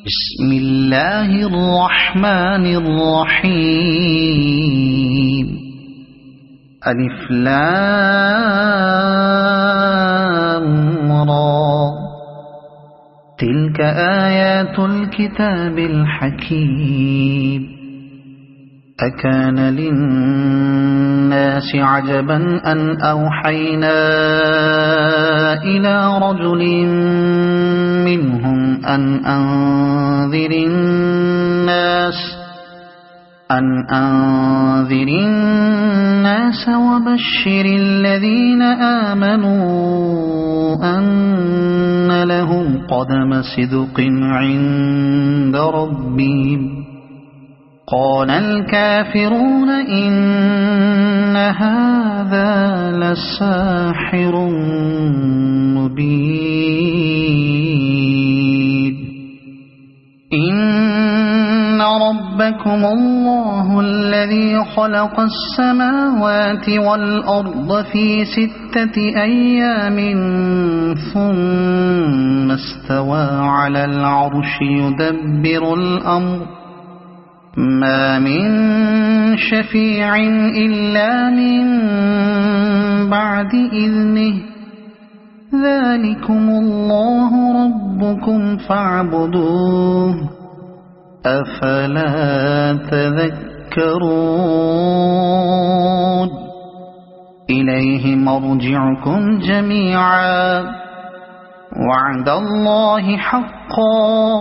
بسم الله الرحمن الرحيم. ألف لام را. تلك آيات الكتاب الحكيم. أكان للناس عجبا أن أوحينا إلى رجل منهم أن أنذر الناس وبشر الذين آمنوا أن لهم قدم صدق عند ربهم. قال الكافرون إن هذا لساحر مبين. إن ربكم الله الذي خلق السماوات والأرض في 6 أيام ثم استوى على العرش يدبر الأمر ما من شفيع إلا من بعد إذنه. ذلكم الله ربكم فاعبدوه أفلا تذكرون. إليه مرجعكم جميعا وعد الله حقا.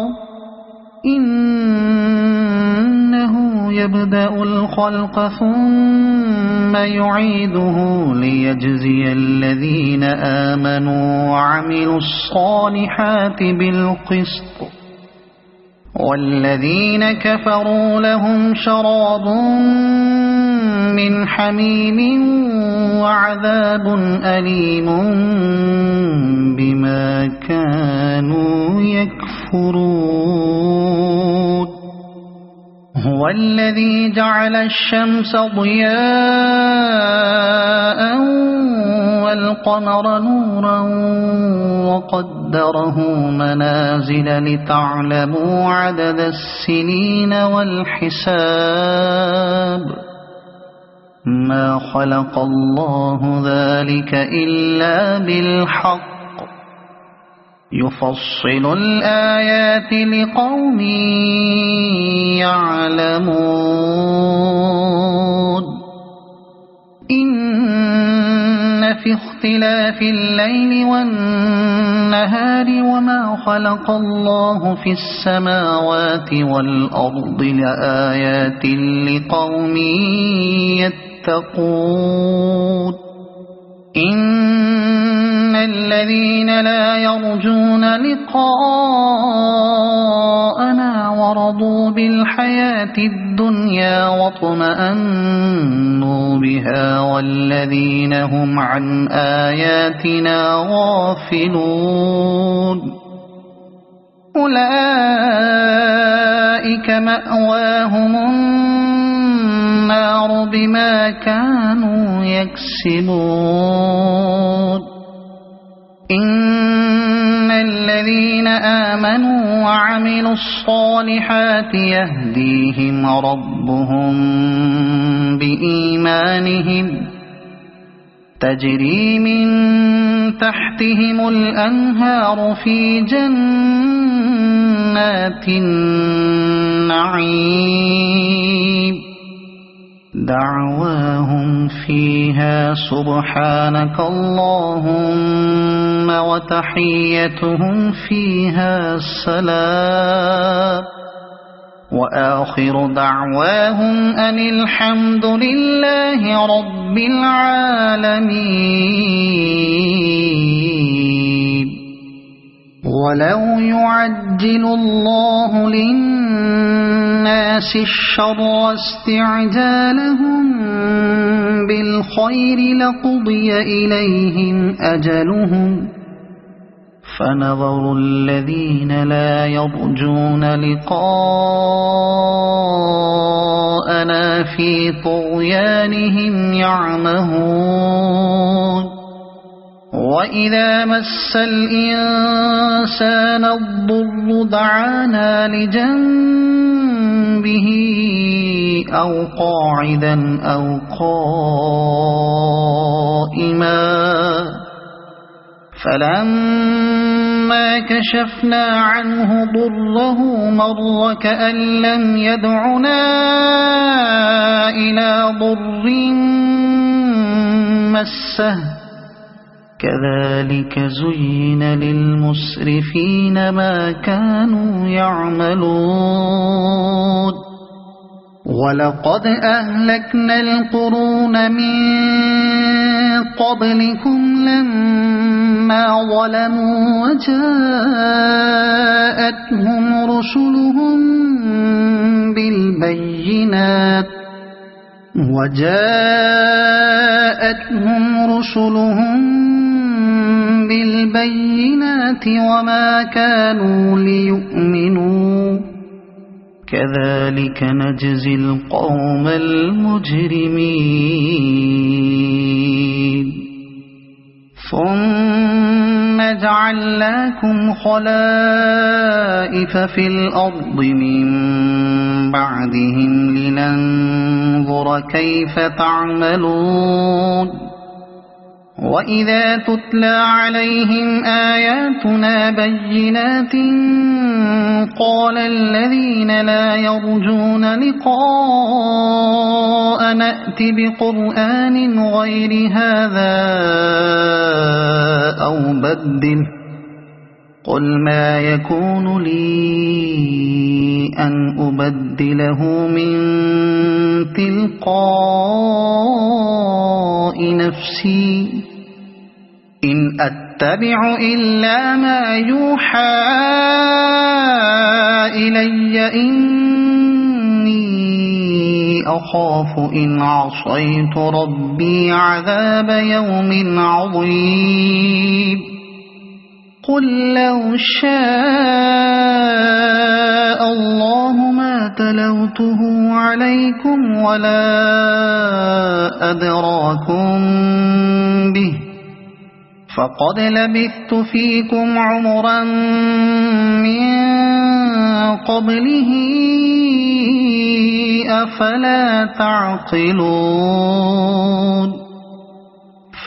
إنه يبدأ الخلق ثم يعيده ليجزي الذين آمنوا وعملوا الصالحات بالقسط والذين كفروا لهم شراب من حميم وعذاب أليم بما كانوا يكفرون. هو الذي جعل الشمس ضياء والقمر نورا وقدره منازل لتعلموا عدد السنين والحساب. ما خلق الله ذلك إلا بالحق يفصل الآيات لقوم يعلمون. إن في اختلاف الليل والنهار وما خلق الله في السماوات والأرض لآيات لقوم يتقون. إن الذين لا يرجون لقاءنا ورضوا بالحياة الدنيا واطمأنوا بها والذين هم عن آياتنا غافلون أولئك مأواهم النار بما كانوا يكسبون. إن الذين آمنوا وعملوا الصالحات يهديهم ربهم بإيمانهم تجري من تحتهم الأنهار في جنات النعيم. دعواهم فيها سبحانك اللهم وتحيتهم فيها سلام وآخر دعواهم أن الحمد لله رب العالمين. ولو يعجل الله للناس الشر استعجالهم بالخير لقضي إليهم أجلهم فنظر الذين لا يرجون لقاءنا في طغيانهم يعمهون. وإذا مس الإنسان الضر دعانا لجنبه أو قاعدا أو قائما فلما كشفنا عنه ضره مر كأن لم يدعنا إلى ضر مسه كذلك زين للمسرفين ما كانوا يعملون ولقد أهلكنا القرون من قبلكم لما ظلموا وجاءتهم رسلهم بالبينات وما كانوا ليؤمنوا كذلك نجزي القوم المجرمين ثم جعلناكم خلائف في الأرض من بعدهم لننظر كيف تعملون وإذا تتلى عليهم آياتنا بينات قال الذين لا يرجون لقاء نأت بقرآن غير هذا أو بدله قل ما يكون لي أن أبدله من تلقاء نفسي إن أتبع إلا ما يوحى إلي إني أخاف إن عصيت ربي عذاب يوم عظيم قل لو شاء الله ما تلوته عليكم ولا أدراكم به فقد لبثت فيكم عمرا من قبله أفلا تعقلون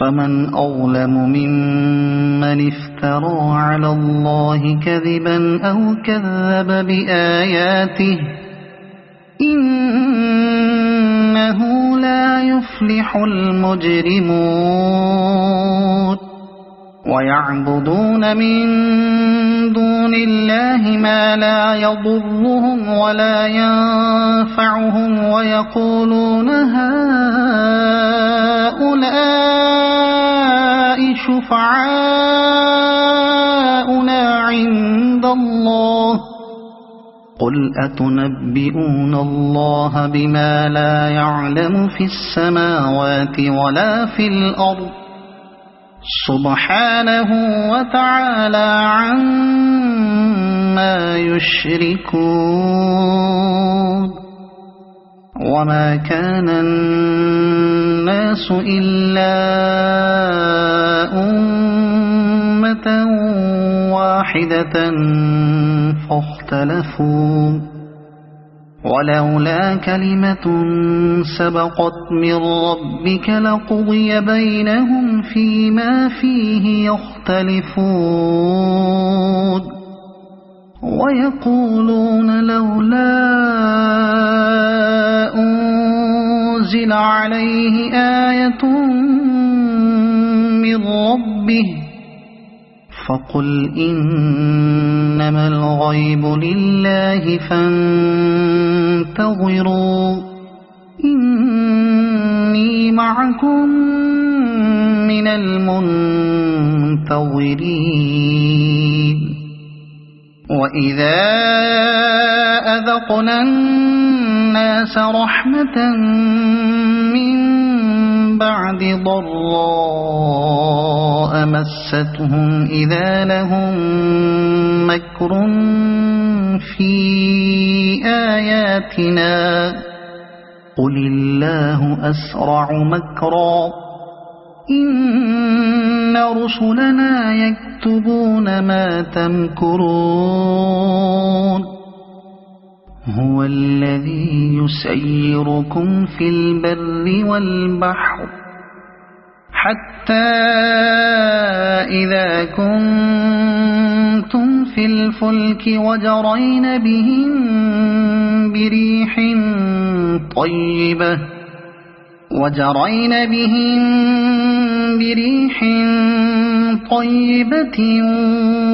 فمن أظلم ممن افترى على الله كذبا أو كذب بآياته إنه لا يفلح المجرمون ويعبدون من دون الله ما لا يضرهم ولا ينفعهم ويقولون هؤلاء شفعاؤنا عند الله قل أتنبئون الله بما لا يعلم في السماوات ولا في الأرض سبحانه وتعالى عما يشركون وما كان الناس إلا أمة واحدة فاختلفوا ولولا كلمة سبقت من ربك لقضي بينهم فيما فيه يختلفون ويقولون لولا أنزل عليه آية من ربه فقل إنما الغيب لله فانتظروا إني معكم من المنتظرين وإذا أذقنا الناس رحمة من بعد ضراء مستهم إذا لهم مكر في آياتنا قل الله أسرع مكرا إن رسلنا يكتبون ما تمكرون هو الذي يسيركم في البر والبحر حتى إذا كنتم في الفلك وجرين بهم بريح طيبة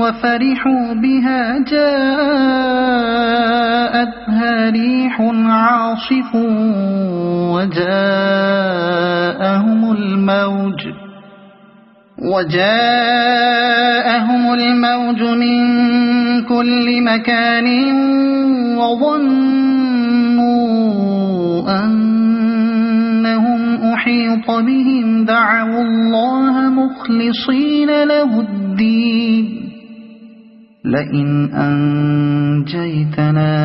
وفرحوا بها جاءتها ريح عاصف وجاءهم الموج من كل مكان وظنوا أنهم أحيط بهم دعوا الله مخلصين له الدين لئن أنجيتنا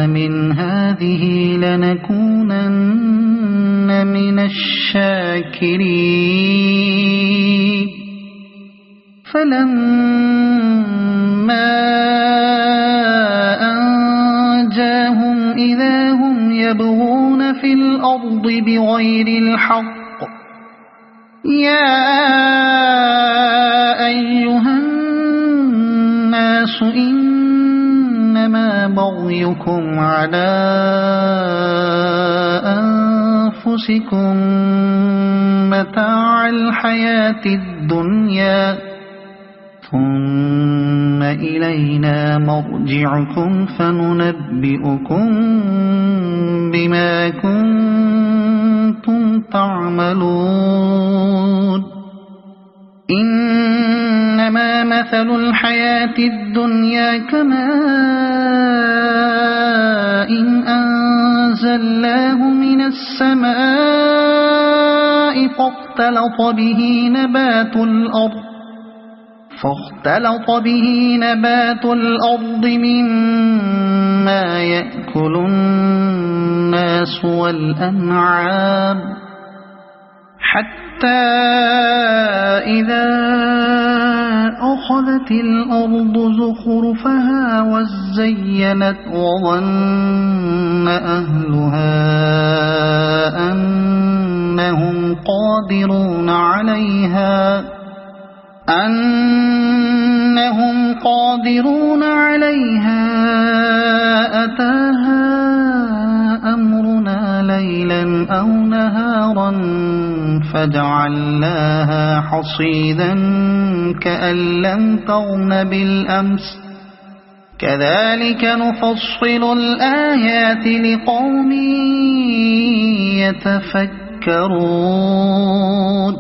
من هذه لنكونن من الشاكرين فلما أنجاهم إذا هم يبغون في الأرض بغير الحق يا أيها الناس إنما بغيكم على أنفسكم متاع الحياة الدنيا ثم إلينا مرجعكم فننبئكم بما كنتم تعملون إنما مثل الحياة الدنيا كماء أنزلناه من السماء فاختلط به نبات الأرض مما يأكل الناس والأنعام حتى إذا أخذت الأرض زخرفها وزينت وظن أهلها أنهم قادرون عليها أتاها أمرنا ليلا أو نهارا فجعلناها حصيدا كأن لم تغن بالأمس كذلك نفصل الآيات لقوم يتفكرون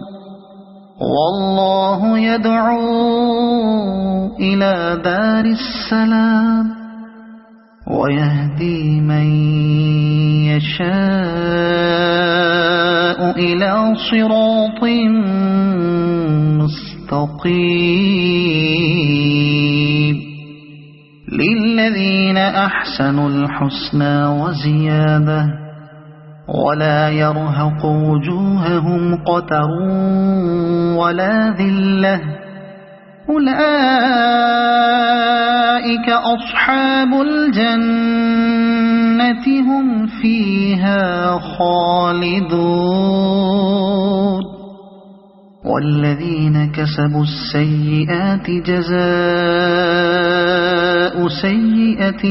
والله يدعو إلى دار السلام ويهدي من يشاء إلى صراط مستقيم للذين أحسنوا الحسنى وزيادة ولا يرهق وجوههم قتر ولا ذلة أولئك أصحاب الجنة هم فيها خالدون والذين كسبوا السيئات جزاء سيئة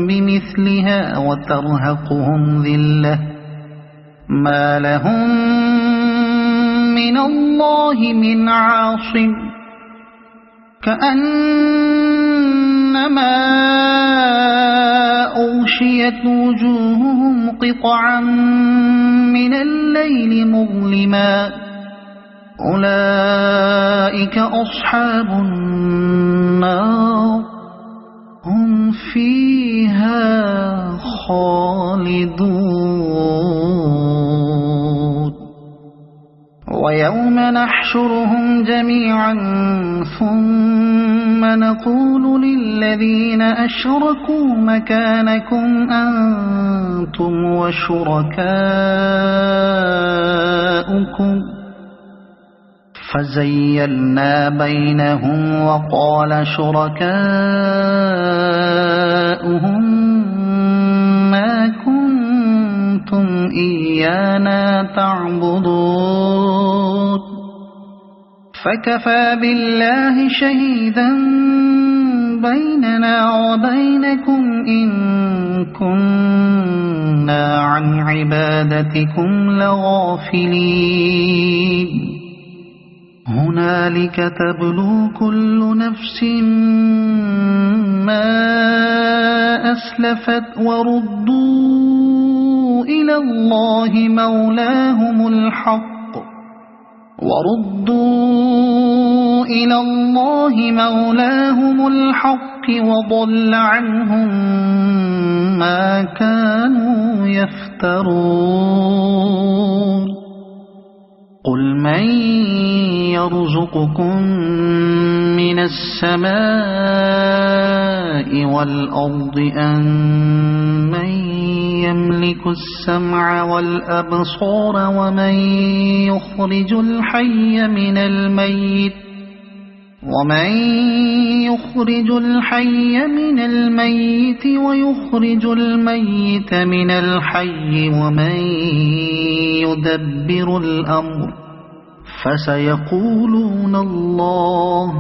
بمثلها وترهقهم ذلة ما لهم من الله من عاصم كأنما أغشيت وجوههم قطعا من الليل مظلما أولئك أصحاب النار هم فيها خالدون ويوم نحشرهم جميعا ثم نقول للذين أشركوا مكانكم أنتم وشركاؤكم فزيلنا بينهم وقال شركاؤهم ما كنتم إيانا تعبدون فكفى بالله شهيدا بيننا وبينكم إن كنا عن عبادتكم لغافلين هنالك تبلو كل نفس ما أسلفت وردوا إلى الله مولاهم الحق وضل عنهم ما كانوا يفترون قل من يرزقكم من السماء والأرض أم من يملك السمع والأبصار ومن يخرج الحي من الميت ويخرج الميت من الحي ومن يدبر الأمر فسيقولون الله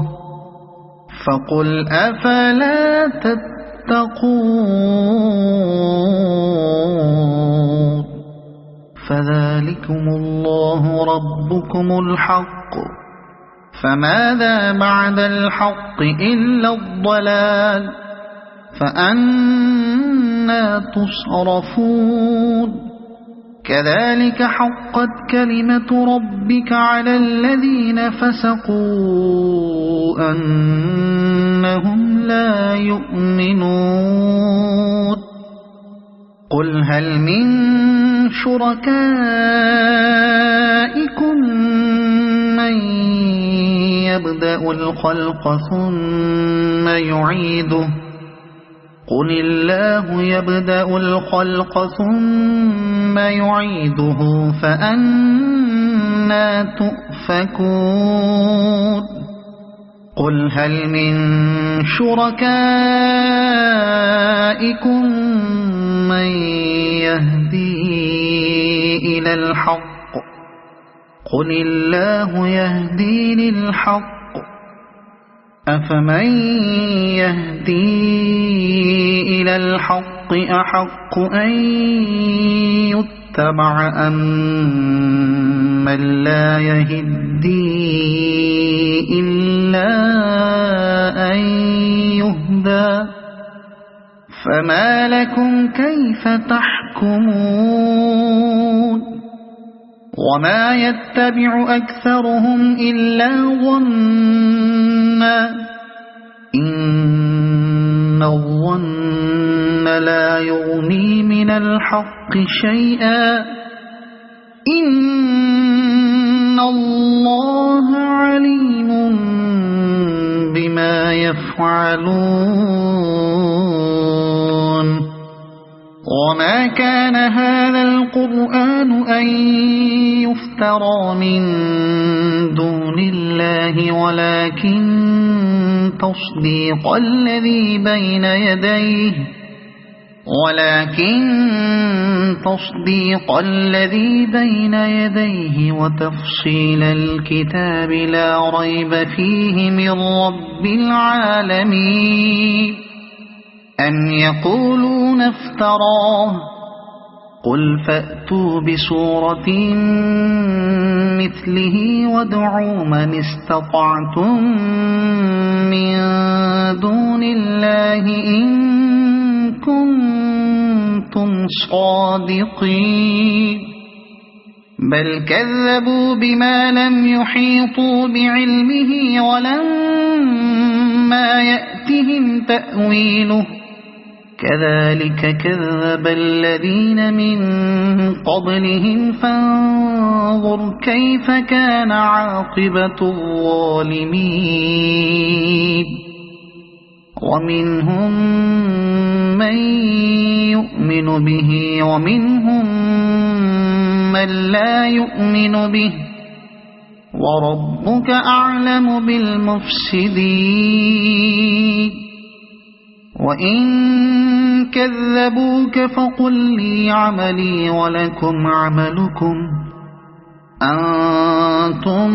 فقل أفلا تتقون فذلكم الله ربكم الحق فماذا بعد الحق إلا الضلال فأنى تصرفون كذلك حقت كلمة ربك على الذين فسقوا أنهم لا يؤمنون قل هل من شركائكم من يبدأ الخلق ثم يعيده قل الله يبدأ الخلق ثم يعيده فأنى تؤفكون قل هل من شركائكم من يهدي إلى الحق قل الله يهدي للحق أفمن يهدي إلى الحق أحق أن يتبع أم من لا يهدي إلا أن يهدى فما لكم كيف تحكمون وما يتبع أكثرهم إلا ظنا إن الظن لا يغني من الحق شيئا إن الله عليم بما يفعلون وما كان هذا القرآن أن يفترى من دون الله ولكن تصديق الذي بين يديه وتفصيل الكتاب لا ريب فيه من رب العالمين أم يقولون افتراه قل فأتوا بسورة مثله وادعوا من استطعتم من دون الله إن كنتم صادقين بل كذبوا بما لم يحيطوا بعلمه ولما يأتهم تأويله كذلك كذب الذين من قبلهم فانظر كيف كان عاقبة الظالمين ومنهم من يؤمن به ومنهم من لا يؤمن به وربك أعلم بالمفسدين وإن كذبوك فقل لي عملي ولكم عملكم أنتم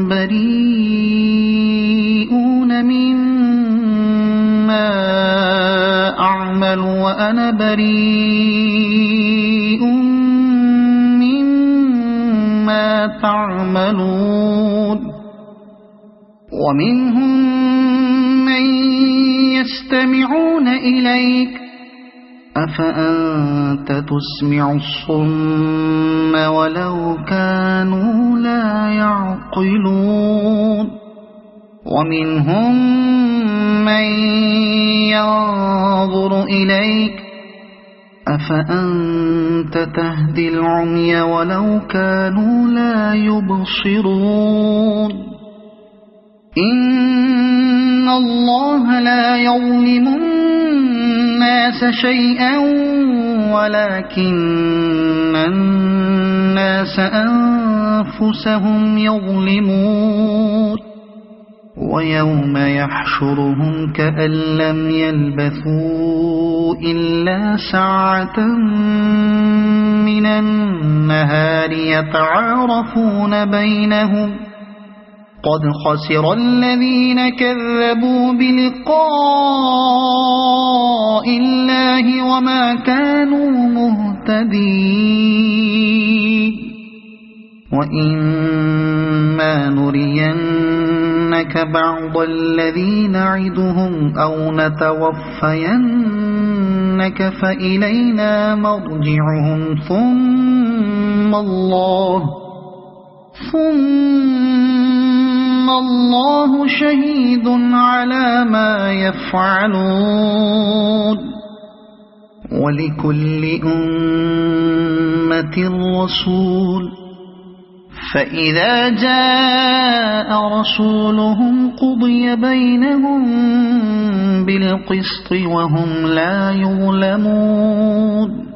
بريئون مما أعمل وأنا بريء مما تعملون ومنهم من يستمعون إليك أفأنت تسمع الصم ولو كانوا لا يعقلون ومنهم من ينظر إليك أفأنت تهدي العمي ولو كانوا لا يبصرون إن الله لا يظلم الناس شيئا ولكن الناس أنفسهم يظلمون ويوم يحشرهم كأن لم يلبثوا إلا ساعة من النهار يتعارفون بينهم قد خسر الذين كذبوا بلقاء الله وما كانوا مهتدين وإما نرينك بعض الذي نعدهم أو نتوفينك فإلينا مرجعهم ثم الله شهيد على ما يفعلون ولكل أمة رسول فإذا جاء رسولهم قضي بينهم بالقسط وهم لا يظلمون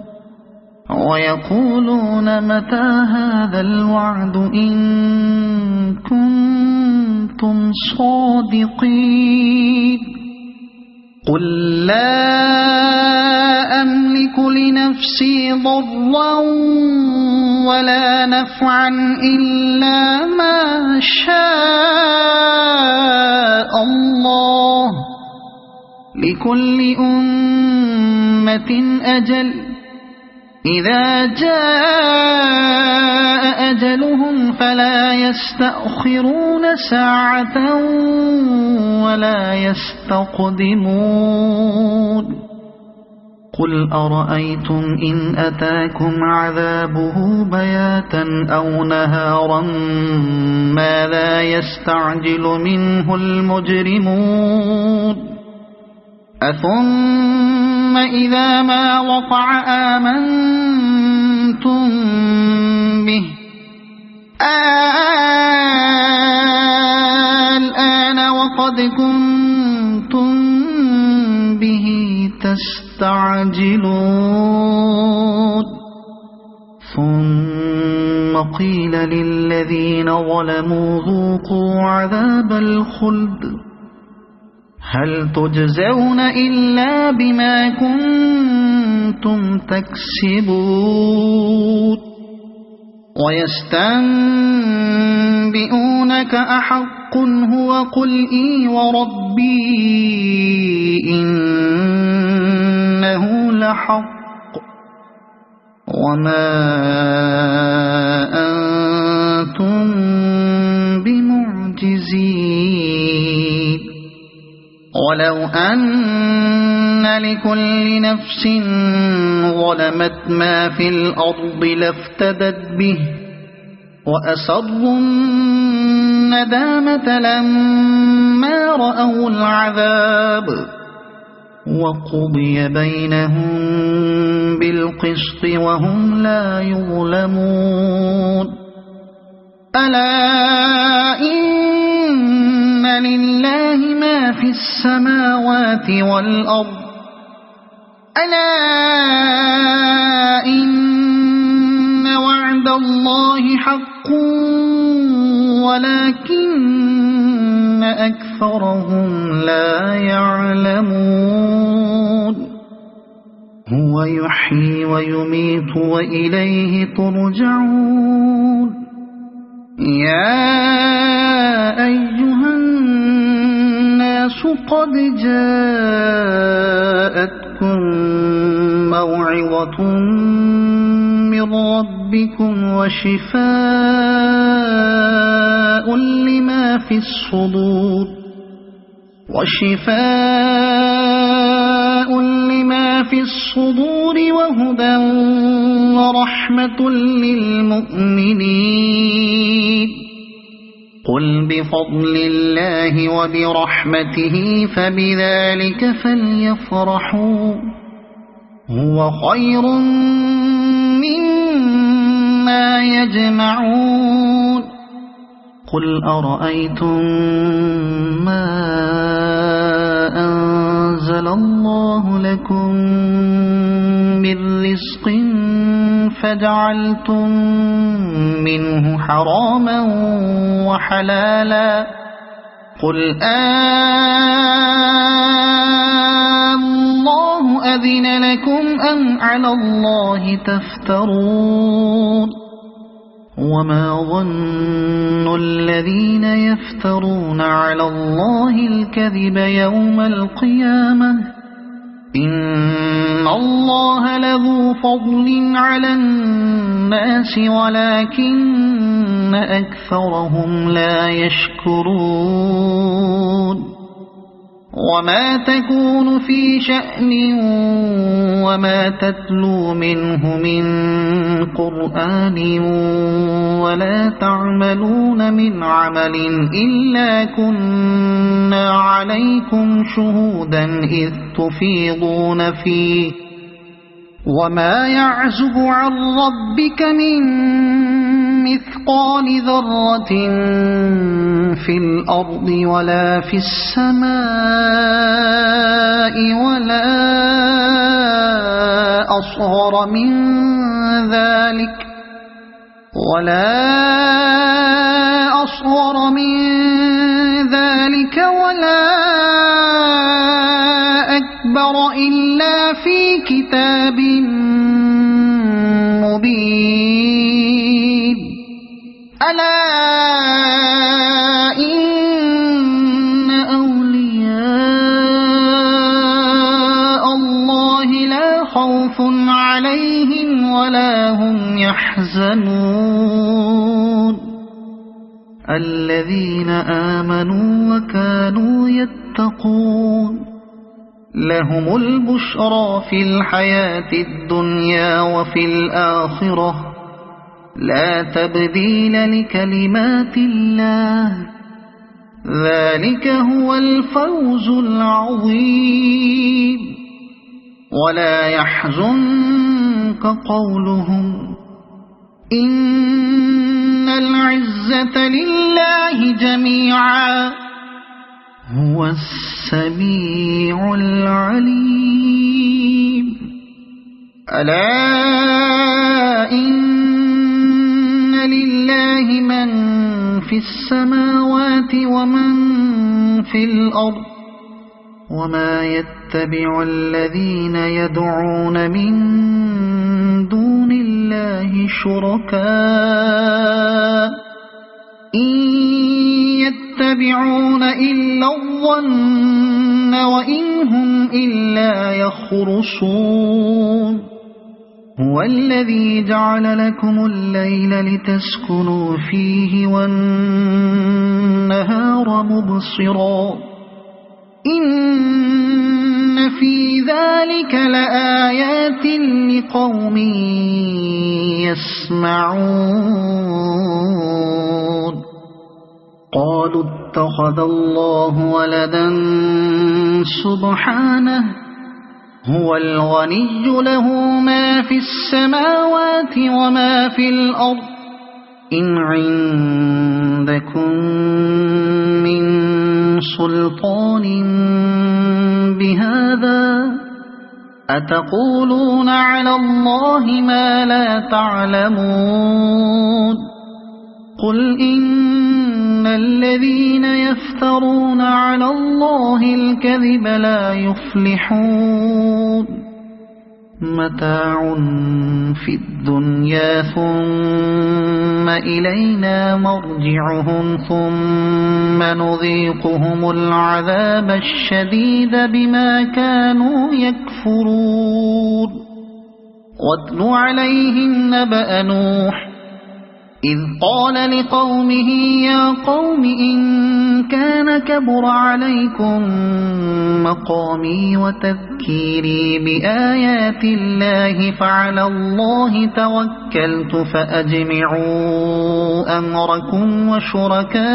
ويقولون متى هذا الوعد إن كنتم صادقين قل لا أملك لنفسي ضرا ولا نفعا إلا ما شاء الله لكل أمة أجل إذا جاء أجلهم فلا يستأخرون ساعة ولا يستقدمون قل أرأيتم إن أتاكم عذابه بياتا أو نهارا ماذا يستعجل منه المجرمون أثم إذا ما وقع آمنتم به الآن وقد كنتم به تستعجلون ثم قيل للذين ظلموا ذوقوا عذاب الخلد هل تجزون إلا بما كنتم تكسبون ويستنبئونك أحق هو قل إي وربي إنه لحق وما أنتم بمعجزين ولو أن لكل نفس ظلمت ما في الأرض لافتدت به وأسروا الندامة لما رأوا العذاب وقضي بينهم بالقسط وهم لا يظلمون ألا إن لله ما في السماوات والأرض ألا إن وعد الله حق ولكن أكثرهم لا يعلمون هو يحيي ويميت وإليه ترجعون يا أيها الناس قد جاءتكم موعظة من ربكم وشفاء لما في الصدور وهدى ورحمة للمؤمنين قل بفضل الله وبرحمته فبذلك فليفرحوا هو خير مما يجمعون قل أرأيتم ما أنزل الله لكم من رزق فجعلتم منه حراما وحلالا قل الله أذن لكم أم على الله تفترون وما ظن الذين يفترون على الله الكذب يوم القيامة إن الله لذو فضل على الناس ولكن أكثرهم لا يشكرون وما تكون في شأن وما تتلو منه من قرآن ولا تعملون من عمل إلا كنا عليكم شهودا إذ تفيضون فيه وما يعزب عن ربك من مثقال ذرة في الأرض ولا في السماء ولا أصغر من ذلك ولا أكبر إلا في كتاب مبين ألا إن أولياء الله لا خوف عليهم ولا هم يحزنون الذين آمنوا وكانوا يتقون لهم البشرى في الحياة الدنيا وفي الآخرة لا تبديل لكلمات الله ذلك هو الفوز العظيم ولا يحزنك قولهم إن العزة لله جميعا هو السميع العليم ألا إن لله من في السماوات ومن في الأرض وما يتبع الذين يدعون من دون الله شركاء إن يتبعون إلا الظن وإن هم إلا يخرصون هو الذي جعل لكم الليل لتسكنوا فيه والنهار مبصرا إن في ذلك لآيات لقوم يسمعون قالوا اتخذ الله ولدا سبحانه هو الغني له ما في السماوات وما في الأرض إن عندكم من سلطان بهذا أتقولون على الله ما لا تعلمون قل إن إن الذين يفترون على الله الكذب لا يفلحون متاع في الدنيا ثم إلينا مرجعهم ثم نذيقهم العذاب الشديد بما كانوا يكفرون واتل عليهم نبأ نوح إذ قال لقومه يا قوم إن كان كبر عليكم مقامي وتذكيري بآيات الله فعلى الله توكلت فأجمعوا أمركم وشركاءكم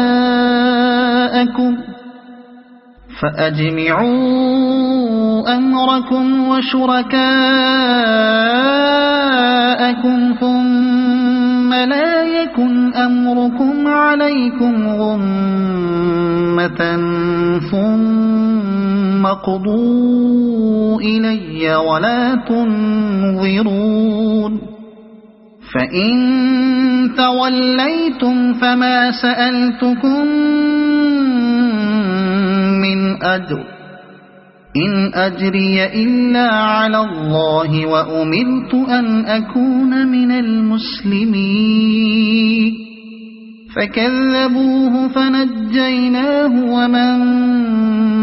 ثم لا يكن أمركم عليكم غمة ثم قضوا إلي ولا تنظرون فإن توليتم فما سألتكم من أجر إن أجري إلا على الله وأمرت أن أكون من المسلمين فكذبوه فنجيناه ومن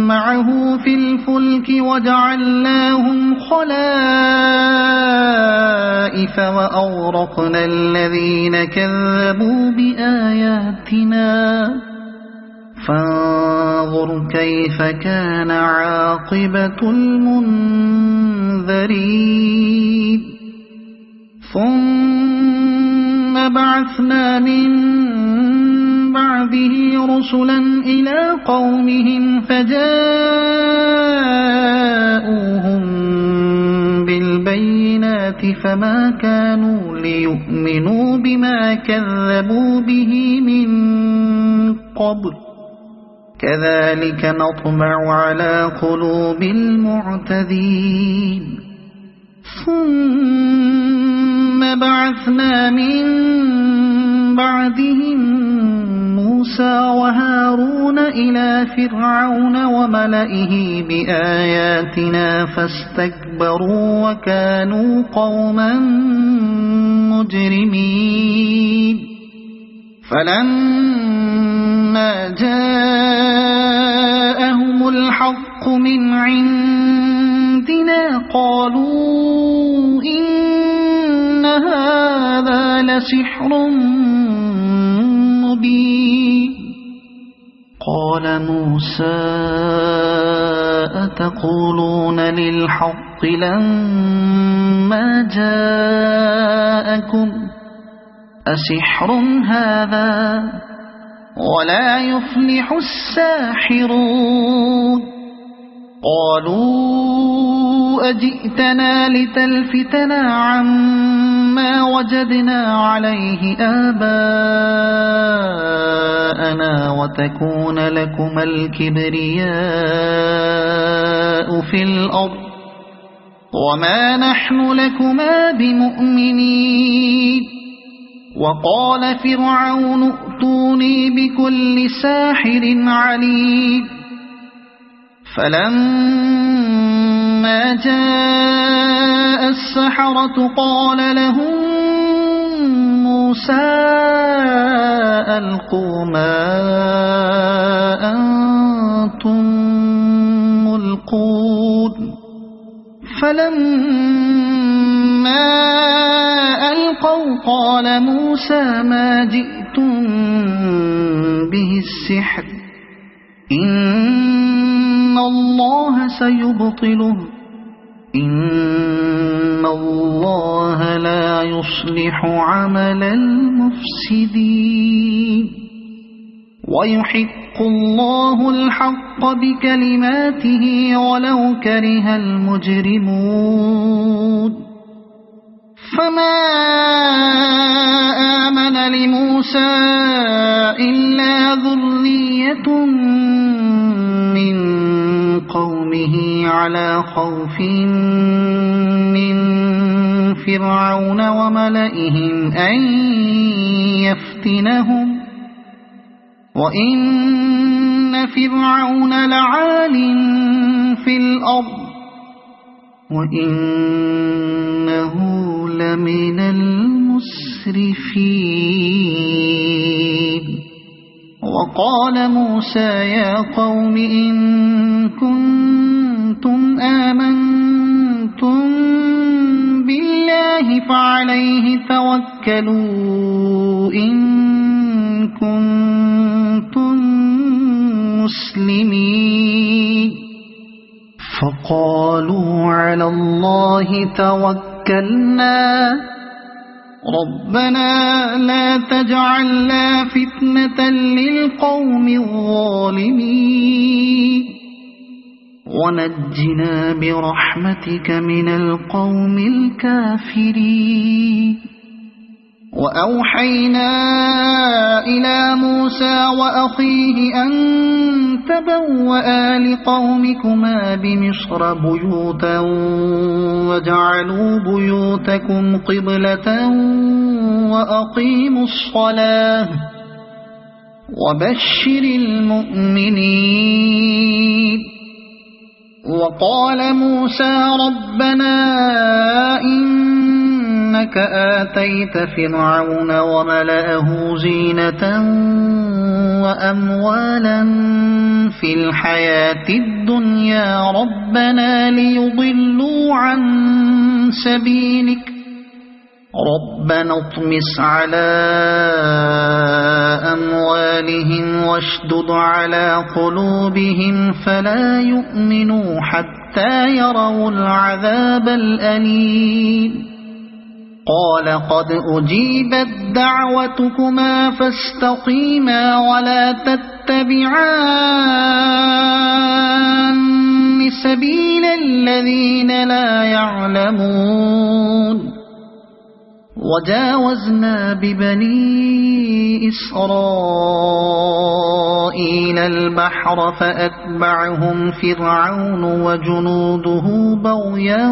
معه في الفلك وجعلناهم خلائف وأغرقنا الذين كذبوا بآياتنا فانظر كيف كان عاقبة المنذرين ثم بعثنا من بعده رسلا إلى قومهم فجاءوهم بالبينات فما كانوا ليؤمنوا بما كذبوا به من قبل كذلك نطبع على قلوب المعتدين ثم بعثنا من بعدهم موسى وهارون إلى فرعون وملئه بآياتنا فاستكبروا وكانوا قوما مجرمين فلما جاءهم الحق من عندنا قالوا إن هذا لسحر مبين قال موسى أتقولون للحق لما جاءكم أسحر هذا ولا يفلح الساحرون قالوا أجئتنا لتلفتنا عما وجدنا عليه آباءنا وتكون لكما الكبرياء في الأرض وما نحن لكما بمؤمنين وقال فرعون ائتوني بكل ساحر عليم فلما جاء السحرة قال لهم موسى ألقوا ما أنتم ملقون فلما ألقوا قال موسى ما جئتم به السحر إن الله سيبطله إن الله لا يصلح عمل المفسدين ويحق الله الحق بكلماته ولو كره المجرمون فما آمن لموسى إلا ذرية من قومه على خوف من فرعون وملئهم أن يفتنهم وإن فرعون لعال في الأرض وإنه لمن المسرفين وقال موسى يا قوم إن كنتم آمنتم بالله فعليه توكلوا إن كنتم مسلمين فقالوا على الله توكلنا ربنا لا تجعلنا فتنة للقوم الظالمين ونجنا برحمتك من القوم الكافرين وأوحينا إلى موسى وأخيه أن تبوأ لقومكما بمصر بيوتا وجعلوا بيوتكم قبلة وأقيموا الصلاة وبشر المؤمنين وقال موسى ربنا إنك آتيت فرعون وملأه زينة وأموالا في الحياة الدنيا ربنا ليضلوا عن سبيلك ربنا اطمس على أموالهم واشدد على قلوبهم فلا يؤمنوا حتى يروا العذاب الأليم قال قد أجيبت دعوتكما فاستقيما ولا تتبعان سبيل الذين لا يعلمون وجاوزنا ببني إسرائيل البحر فأتبعهم فرعون وجنوده بغيا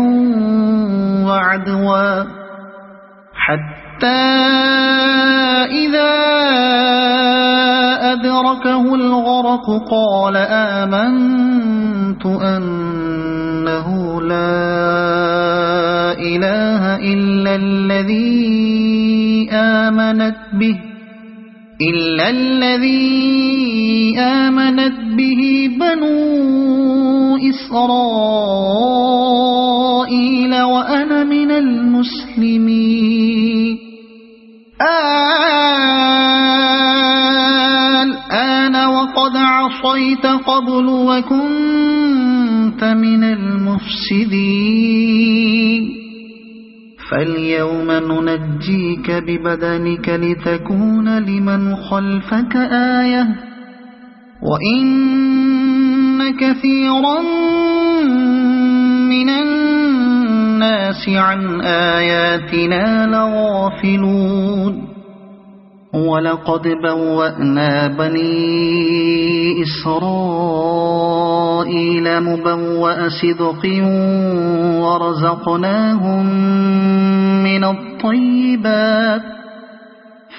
وعدوا حتى إذا أدركه الغرق قال آمنت أنه لا إله إلا الذي آمنت به بنو إسرائيل وأنا من المسلمين الآن وقد عصيت قبل وكنت من المفسدين فاليوم ننجيك ببدنك لتكون لمن خلفك آية وإن كثيرا من الناس عن آياتنا لغافلون ولقد بوأنا بني إسرائيل مبوأ صدق ورزقناهم من الطيبات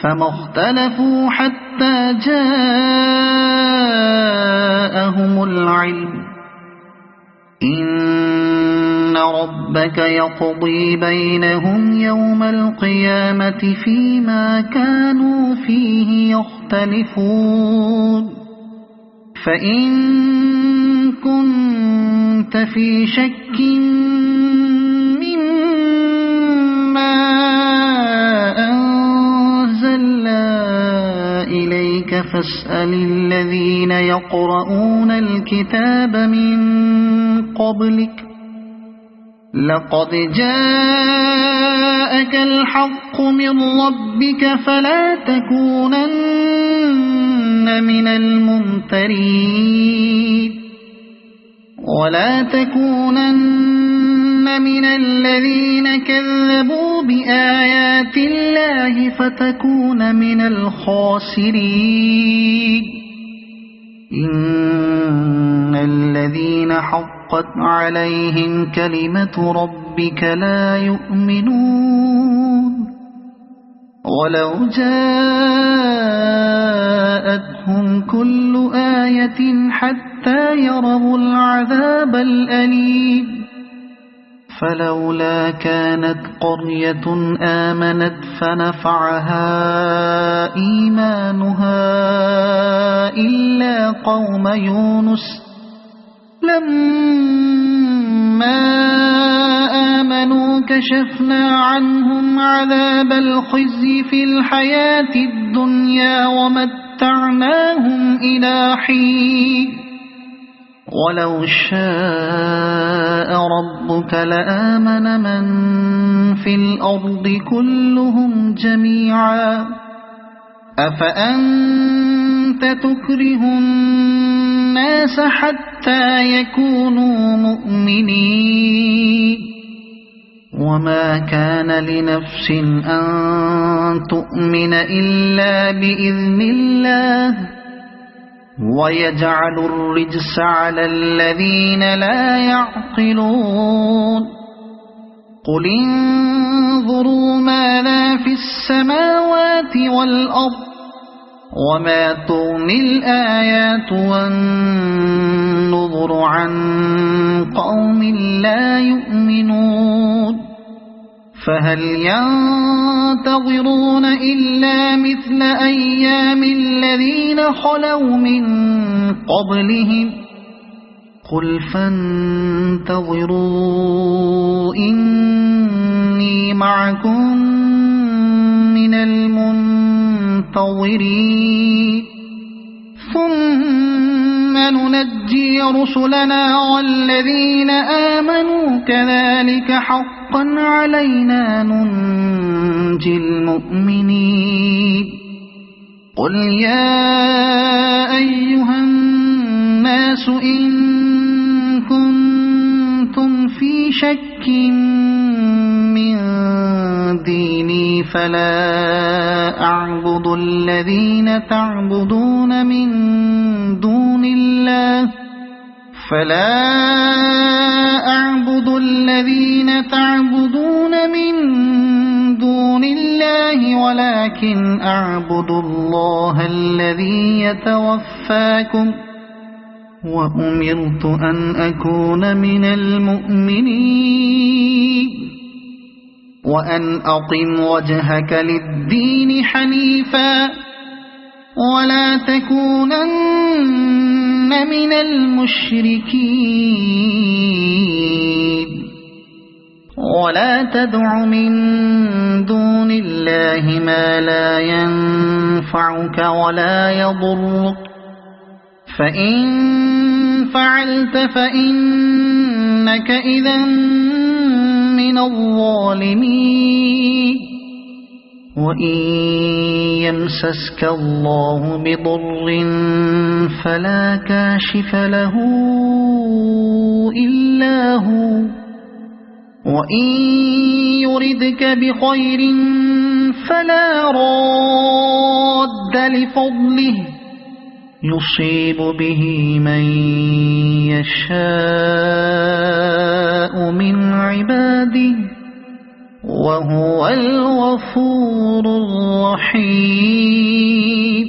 فما اختلفوا حتى جاءهم العلم إن ربك يقضي بينهم يوم القيامة فيما كانوا فيه يختلفون فإن كنت في شك مما أنزلنا إليك فاسأل الذين يقرؤون الكتاب من قبلك لقد جاءك الحق من ربك فلا تكونن من الممترين ولا تكونن من الذين كذبوا بآيات الله فتكون من الخاسرين إن الذين حقت عليهم كلمة ربك لا يؤمنون ولو جاءتهم كل آية حتى يروا العذاب الأليم فلولا كانت قرية آمنت فنفعها إيمانها إلا قوم يونس لما آمنوا كشفنا عنهم عذاب الخزي في الحياة الدنيا ومتعناهم إلى حين ولو شاء ربك لآمن من في الأرض كلهم جميعا أفأنت تكره الناس حتى يكونوا مؤمنين وما كان لنفس أن تؤمن إلا بإذن الله ويجعل الرجس على الذين لا يعقلون قل انظروا ماذا في السماوات والأرض وما تغني الآيات والنذر عن قوم لا يؤمنون فهل ينتظرون إلا مثل أيام الذين خلوا من قبلهم قل فانتظروا إني معكم من المنتظرين ثم ننجي رسلنا والذين آمنوا كذلك حقا علينا ننجي المؤمنين قل يا أيها الناس إن كنتم في شك من ديني فلا أعبد الذين تعبدون من دون الله ولكن أعبد الله الذي يتوفاكم وأمرت أن أكون من المؤمنين وأن أقم وجهك للدين حنيفا ولا تكونن من المشركين ولا تدع من دون الله ما لا ينفعك ولا يضرك فإن فعلت فإنك إذا من الظالمين وإن يمسسك الله بضر فلا كاشف له إلا هو وإن يردك بخير فلا راد لفضله يصيب به من يشاء من عباده وهو الغفور الرحيم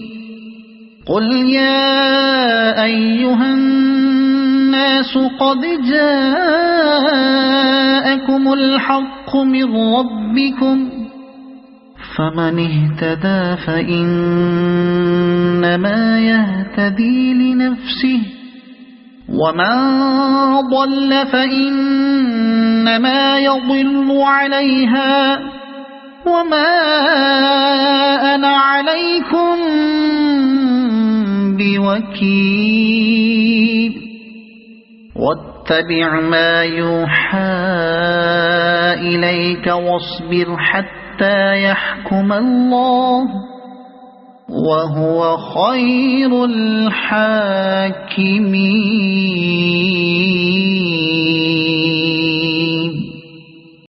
قل يا أيها الناس قد جاءكم الحق من ربكم فمن اهتدى فإنما يهتدي لنفسه ومن ضل فإنما يضل عليها وما أنا عليكم بوكيل واتبع ما يوحى إليك واصبر حتى يحكم الله وهو خير الحاكمين.